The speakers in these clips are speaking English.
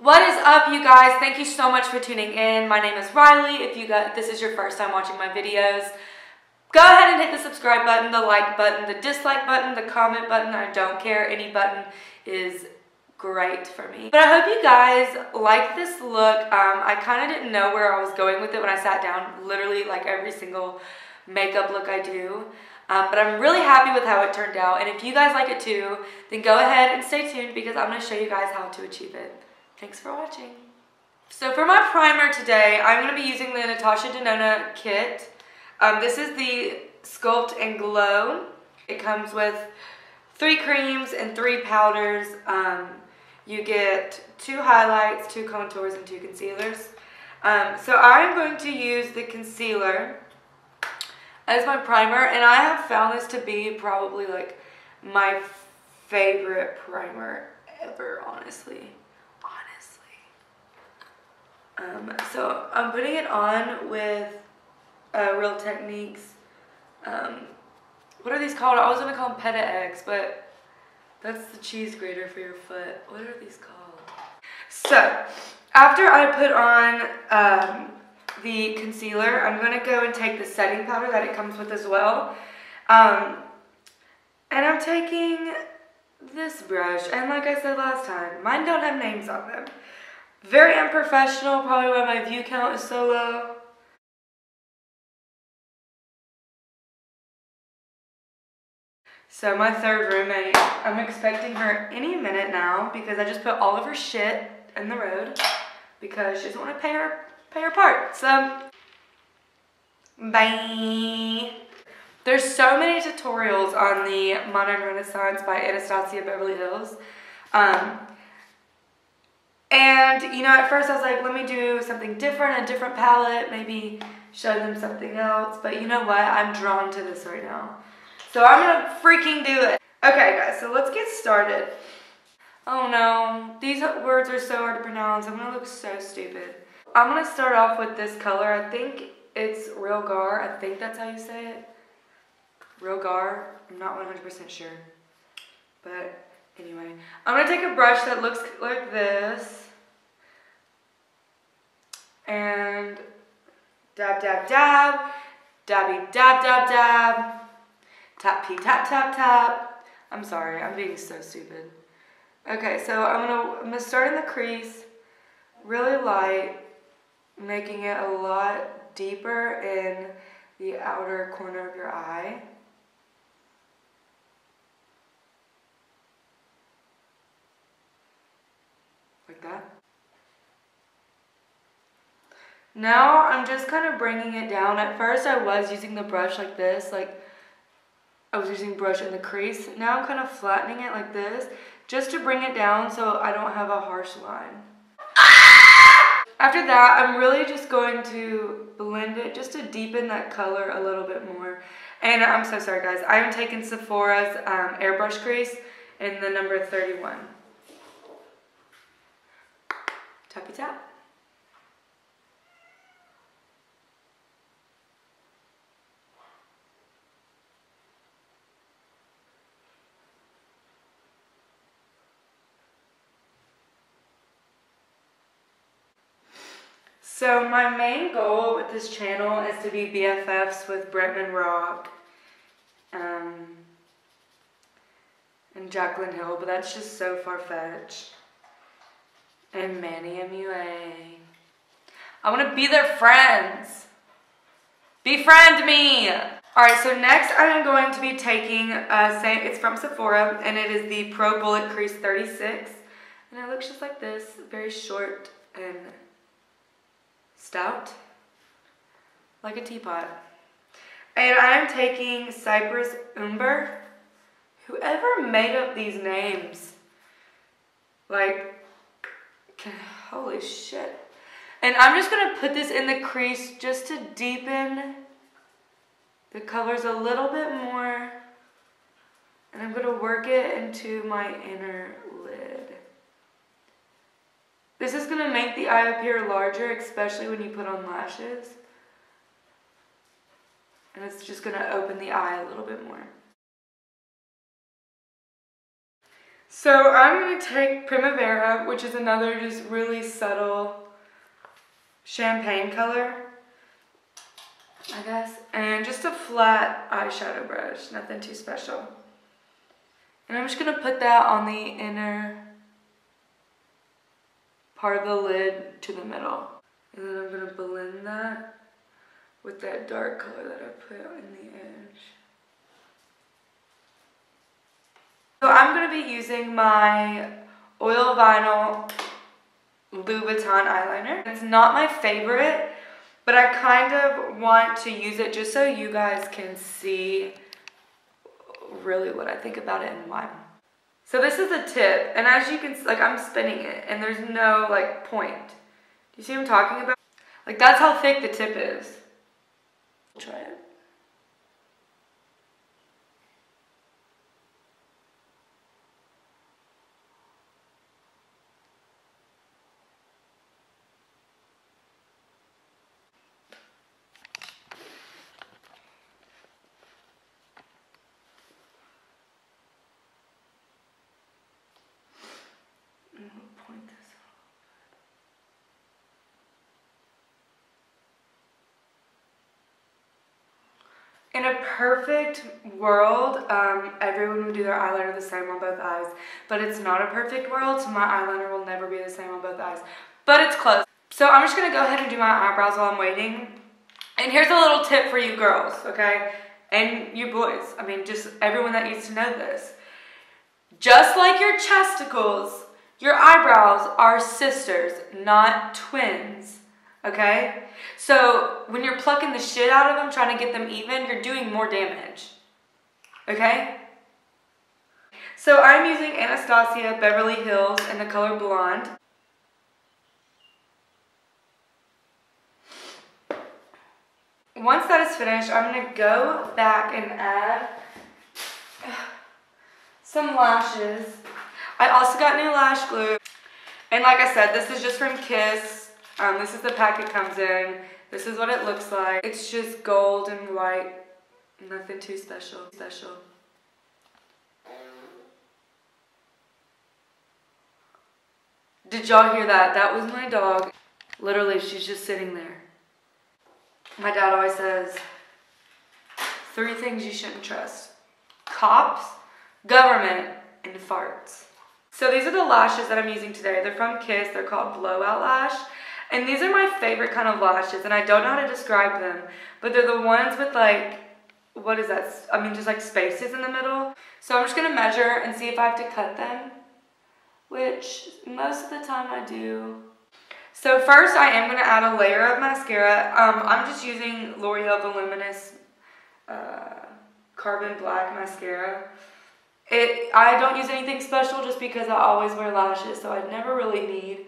What is up, you guys? Thank you so much for tuning in. My name is Riley. If this is your first time watching my videos, go ahead and hit the subscribe button, the like button, the dislike button, the comment button. I don't care. Any button is great for me. But I hope you guys like this look. I kind of didn't know where I was going with it when I sat down. Literally, like every single makeup look I do. But I'm really happy with how it turned out. And if you guys like it too, then go ahead and stay tuned because I'm going to show you guys how to achieve it. Thanks for watching. So for my primer today, I'm going to be using the Natasha Denona kit. This is the Sculpt and Glow. It comes with 3 creams and 3 powders. You get 2 highlights, 2 contours, and 2 concealers. So I'm going to use the concealer as my primer, and I have found this to be probably like my favorite primer ever, honestly. So I'm putting it on with Real Techniques. What are these called? I was going to call them Peta eggs, but that's the cheese grater for your foot. What are these called? So after I put on the concealer, I'm going to go and take the setting powder that it comes with as well. And I'm taking this brush, and like I said last time, mine don't have names on them. Very unprofessional, probably why my view count is so low. So my third roommate, I'm expecting her any minute now because I just put all of her shit in the road because she doesn't want to pay her part. So, bye. There's so many tutorials on the Modern Renaissance by Anastasia Beverly Hills. And, you know, at first I was like, let me do something different, a different palette, maybe show them something else. But you know what? I'm drawn to this right now. So I'm going to freaking do it. Okay, guys, so let's get started. Oh, no. These words are so hard to pronounce. I'm going to look so stupid. I'm going to start off with this color. I think it's Real Gar. I think that's how you say it. Real Gar. I'm not 100% sure. But anyway, I'm going to take a brush that looks like this. And dab, dab, dab. Dabby, dab, dab, dab. Tap, pee, tap, tap, tap. I'm sorry, I'm being so stupid. Okay, so I'm gonna start in the crease, really light, making it a lot deeper in the outer corner of your eye. Like that. Now I'm just kind of bringing it down. At first I was using the brush like this, like I was using brush in the crease. Now I'm kind of flattening it like this, just to bring it down so I don't have a harsh line. After that, I'm really just going to blend it just to deepen that color a little bit more. And I'm so sorry guys, I'm taking Sephora's airbrush crease in the number 31. Tappy tap. So my main goal with this channel is to be BFFs with Bretman Rock and Jaclyn Hill, but that's just so far-fetched. And Manny MUA. I want to be their friends. Befriend me! Alright, so next I'm going to be taking, it's from Sephora, and it is the Pro Bullet Crease 36. And it looks just like this, very short and stout, like a teapot. And I'm taking Cypress Umber. Whoever made up these names, like, holy shit. And I'm just gonna put this in the crease just to deepen the colors a little bit more. And I'm gonna work it into my inner lid. This is going to make the eye appear larger, especially when you put on lashes. And it's just going to open the eye a little bit more. So I'm going to take Primavera, which is another just really subtle champagne color, I guess, and just a flat eyeshadow brush, nothing too special. And I'm just going to put that on the inner part of the lid to the middle. And then I'm going to blend that with that dark color that I put in the edge. So I'm going to be using my Oeil Vinyl Louboutin eyeliner. It's not my favorite, but I kind of want to use it just so you guys can see really what I think about it and why. So this is the tip, and as you can see, like, I'm spinning it and there's no like point. Do you see what I'm talking about? Like, that's how thick the tip is. Try it. Point this out. In a perfect world, everyone would do their eyeliner the same on both eyes, but it's not a perfect world, so my eyeliner will never be the same on both eyes, but it's close. So I'm just gonna go ahead and do my eyebrows while I'm waiting. And here's a little tip for you girls, okay? And you boys, I mean, just everyone that needs to know this. Just like your chesticles, your eyebrows are sisters, not twins, okay? So when you're plucking the shit out of them, trying to get them even, you're doing more damage, okay? So I'm using Anastasia Beverly Hills in the color Blonde. Once that is finished, I'm going to go back and add some lashes. I also got new lash glue. And like I said, this is just from Kiss. This is the pack it comes in. This is what it looks like. It's just gold and white. Nothing too special. Did y'all hear that? That was my dog. Literally, she's just sitting there. My dad always says, 3 things you shouldn't trust: cops, government, and farts. So these are the lashes that I'm using today. They're from Kiss. They're called Blowout Lash. And these are my favorite kind of lashes, and I don't know how to describe them, but they're the ones with like, what is that? I mean, just like spaces in the middle. So I'm just going to measure and see if I have to cut them, which most of the time I do. So first I am going to add a layer of mascara. I'm just using L'Oreal Voluminous Carbon Black Mascara. I don't use anything special just because I always wear lashes, so I never really need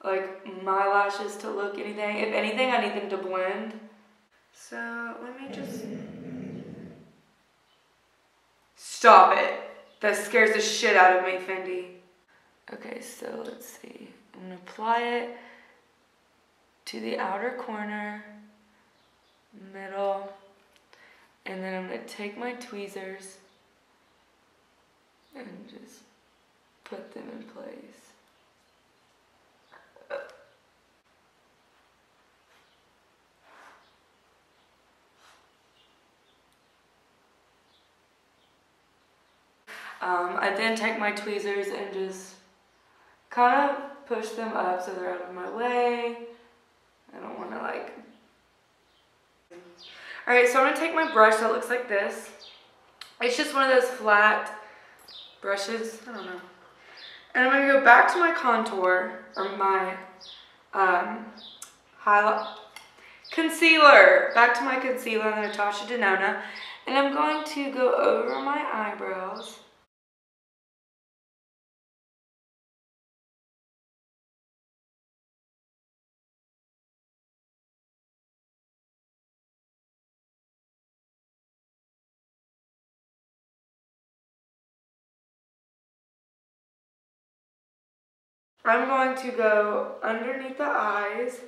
like my lashes to look anything. If anything, I need them to blend. So let me just... Stop it. That scares the shit out of me, Fendi. Okay, so let's see. I'm going to apply it to the outer corner, middle, and then I'm going to take my tweezers and just put them in place. I then take my tweezers and just kind of push them up so they're out of my way. I don't want to like... Alright, so I'm going to take my brush that looks like this. It's just one of those flat brushes, I don't know. And I'm going to go back to my contour, or my highlight, concealer. Back to my concealer, the Natasha Denona. And I'm going to go over my eyebrows. I'm going to go underneath the eyes.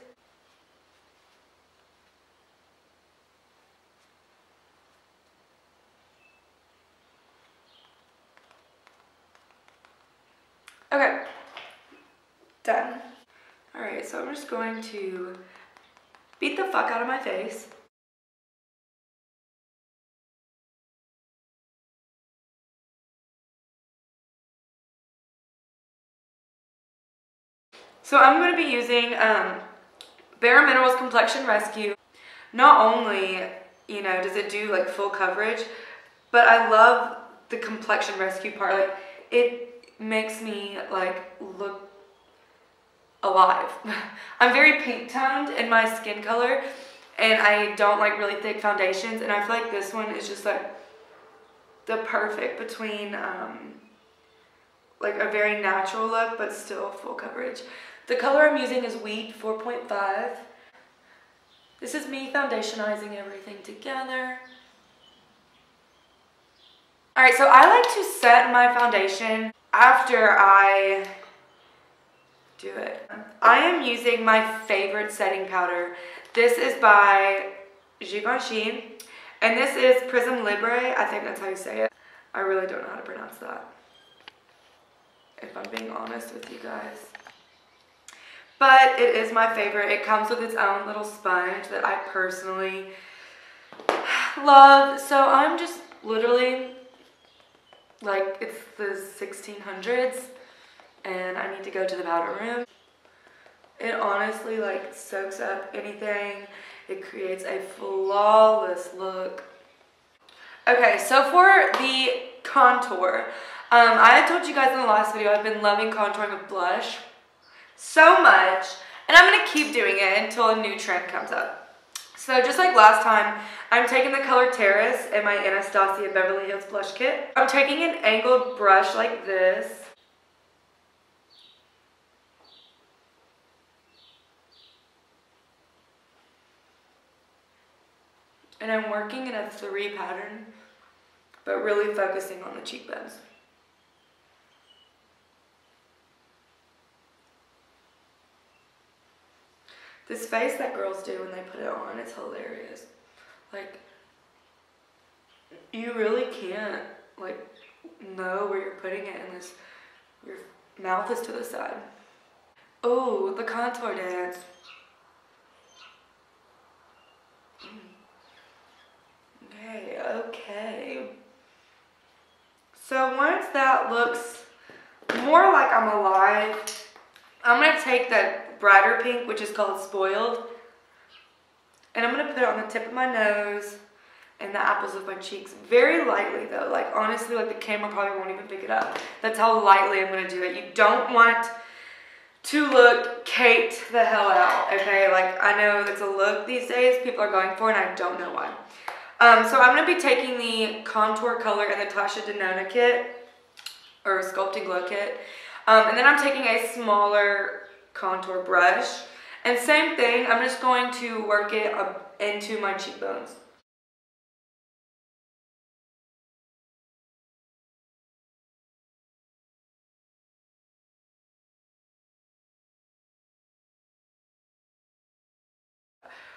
Okay, done. Alright, so I'm just going to beat the fuck out of my face. So I'm going to be using Bare Minerals Complexion Rescue. Not only, you know, does it do like full coverage, but I love the complexion rescue part. Like, it makes me like look alive. I'm very pink toned in my skin color, and I don't like really thick foundations, and I feel like this one is just like the perfect between like a very natural look but still full coverage. The color I'm using is Wheat 4.5. This is me foundationizing everything together. Alright, so I like to set my foundation after I do it. I am using my favorite setting powder. This is by Givenchy, and this is Prisme Libre. I think that's how you say it. I really don't know how to pronounce that, if I'm being honest with you guys. But it is my favorite. It comes with its own little sponge that I personally love. So I'm just literally, like, it's the 1600s and I need to go to the powder room. It honestly like soaks up anything. It creates a flawless look. Okay, so for the contour, I had told you guys in the last video I've been loving contouring with blush so much, and I'm going to keep doing it until a new trend comes up. So just like last time, I'm taking the color Terrace in my Natasha Beverly Hills Blush Kit. I'm taking an angled brush like this. And I'm working in a 3 pattern, but really focusing on the cheekbones. This face that girls do when they put it on, it's hilarious. Like, you really can't, like, know where you're putting it unless your mouth is to the side. Oh, the contour dance. Okay, okay. So once that looks more like I'm alive, I'm going to take that brighter pink, which is called Spoiled, and I'm going to put it on the tip of my nose and the apples of my cheeks. Very lightly though, like honestly, like the camera probably won't even pick it up. That's how lightly I'm going to do it. You don't want to look Kate the hell out, okay? Like, I know that's a look these days people are going for, and I don't know why. So I'm going to be taking the contour color in the Natasha Denona kit, or Sculpting Glow kit, and then I'm taking a smaller contour brush, and same thing, I'm just going to work it up into my cheekbones.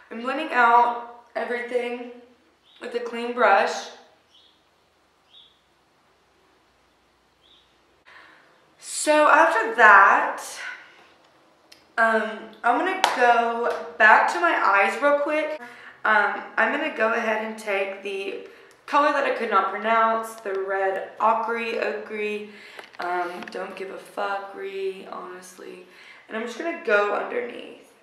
I'm blending out everything with a clean brush. So after that, I'm going to go back to my eyes real quick. I'm going to go ahead and take the color that I could not pronounce, the red ochre, don't give a fuck-ry, honestly. And I'm just going to go underneath.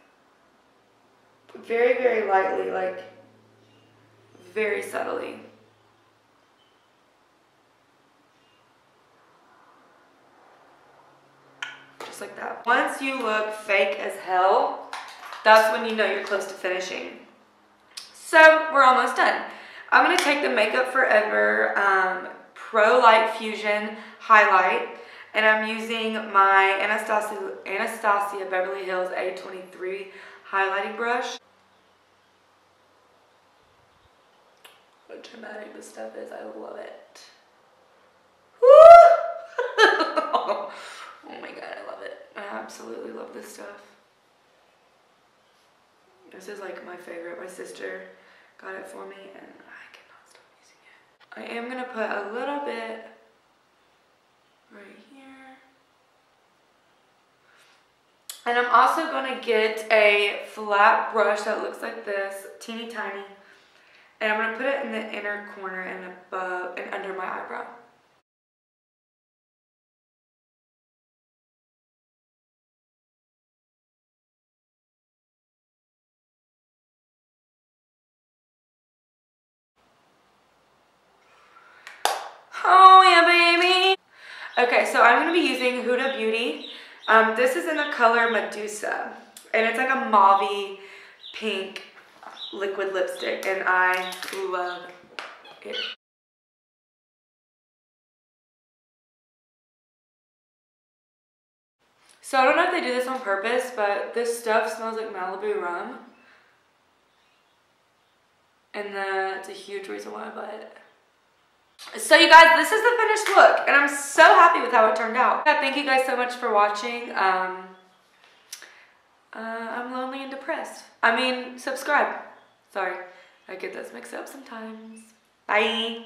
Very, very lightly, like very subtly. Just like that. Once you look fake as hell, that's when you know you're close to finishing. So we're almost done. I'm going to take the Makeup Forever Pro Light Fusion Highlight, and I'm using my Anastasia Beverly Hills A23 highlighting brush. What dramatic this stuff is, I love it. Woo! Oh my god, I love it. I absolutely love this stuff. This is like my favorite. My sister got it for me and I cannot stop using it. I am going to put a little bit right here. And I'm also going to get a flat brush that looks like this, teeny tiny. And I'm going to put it in the inner corner and above and under my eyebrow. Oh yeah, baby! Okay, so I'm going to be using Huda Beauty. This is in the color Medusa. And it's like a mauve-y pink liquid lipstick. And I love it. So I don't know if they do this on purpose, but this stuff smells like Malibu rum. And that's a huge reason why I buy it. So you guys, this is the finished look, and I'm so happy with how it turned out. Thank you guys so much for watching. I'm lonely and depressed. I mean, subscribe. Sorry, I get those mixed up sometimes. Bye.